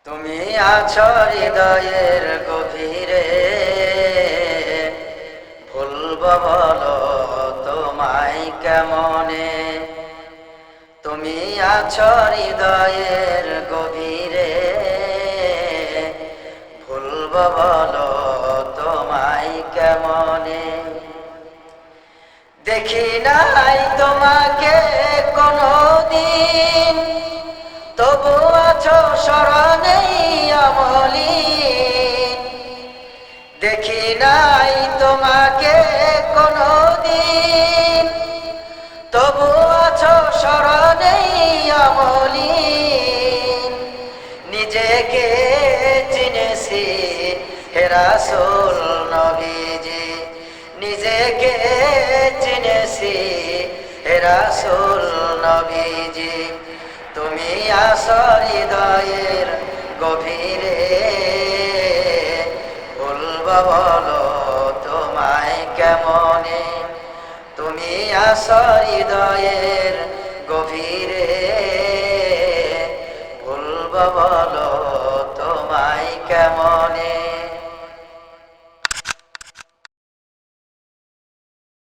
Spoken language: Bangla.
তুমি আছো হৃদয়ের গভীরে, ভুলব বলো তোমায় কেমনে। তুমি আছো হৃদয়ের গভীরে, ভুলব বলো তোমায় কেমনে। দেখি নাই তোমাকে কোনদিন, তবু আছো স্মরণেই অমলিন। দেখি নাই তোমাকে কোনদিন, তবু আছো স্মরণেই অমলিন। নিজেকে চিনেছি হে রাসূল নবীজি, নিজেকে চিনেছি হে রাসূল নবীজি। তুমি আছো হৃদয়ের গভীরে, ভুলব বলো তোমায় কেমনে। তুমি আছো হৃদয়ের গভীরে, ভুলব বলো